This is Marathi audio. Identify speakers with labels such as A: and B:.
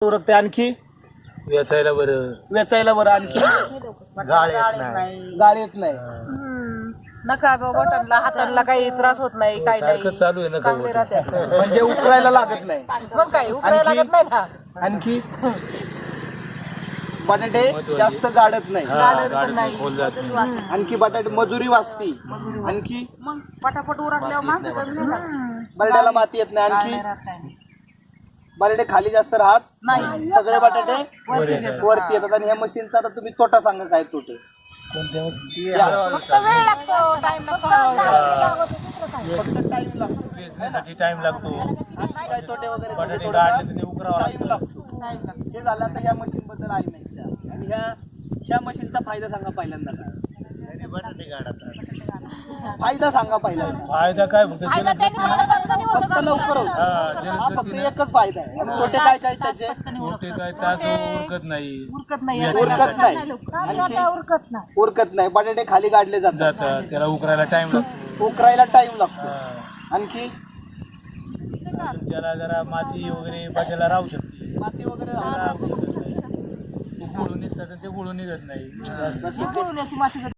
A: उरकते आणखी
B: वेचायला बरं,
A: वेचायला बरं आणखी
B: गाळ येत नाही.
A: गाळ येत नाही.
C: नका बोटांना हातांना काही त्रास होत नाही, काही
B: सारखं
C: नाही,
B: चालू आहे ना
C: चांगले राहतात.
A: म्हणजे उकरायला लागत नाही.
C: मग काय उकरायला लागत नाही ना.
A: आणखी बटाटे जास्त गाडत नाही.
C: गाडत नाही.
B: खोल जात नाही.
A: आणखी बटाटे मजुरी वाचती. आणखी
C: मग पटापट उरकल्यावर माती कमी नाही.
A: बटाट्याला माती येत नाही. आणखी बटाटे खाली जास्त राहत
C: नाही.
A: सगळे बटाटे
C: वरती
A: वरती येतात. आणि ह्या मशीनचा आता तुम्ही तोटा सांगा काय तोटे.
C: फक्त वेळ लागतो, टाइम लागतो.
A: फक्त टाइम लागतो.
B: वेचण्यासाठी टाइम लागतो.
A: आणखी काय तोटे वगैरे
B: बटाटे
A: थोडासा
B: गाडले तर ते उकरावं
A: टाइम
B: लागतं.
A: लागतो. हे झालं आता ह्या मशीन बद्दल आहे नाही विचार. आणि ह्या मशीनचा फायदा सांगा पहिल्यांदा काय.
B: बटाटे गाडतात.
A: फायदा सांगा पहिल्यांदा.
B: फायदा काय फक्त
A: फक्त लवकर होतं. हा, फक्त एकच फायदा आहे. आणि तोटे काय काय त्याचे.
B: मोठे काय तास उरकत नाही.
C: उरकत नाही.
A: उरकत नाही. आणखी उरकत नाही. बटाटे खाली गाडले जातात.
B: जातात त्याला उकरायला टाइम लागतो.
A: उकरायला टाइम लागतो. आणखी
B: त्याला जरा माती वगैरे बाजूला राहू शकते.
A: माती वगैरे
B: राहू शकत नाही. ते गुळून निघतात आणि ते गुळून निघत नाही.
A: जसं ते
C: माती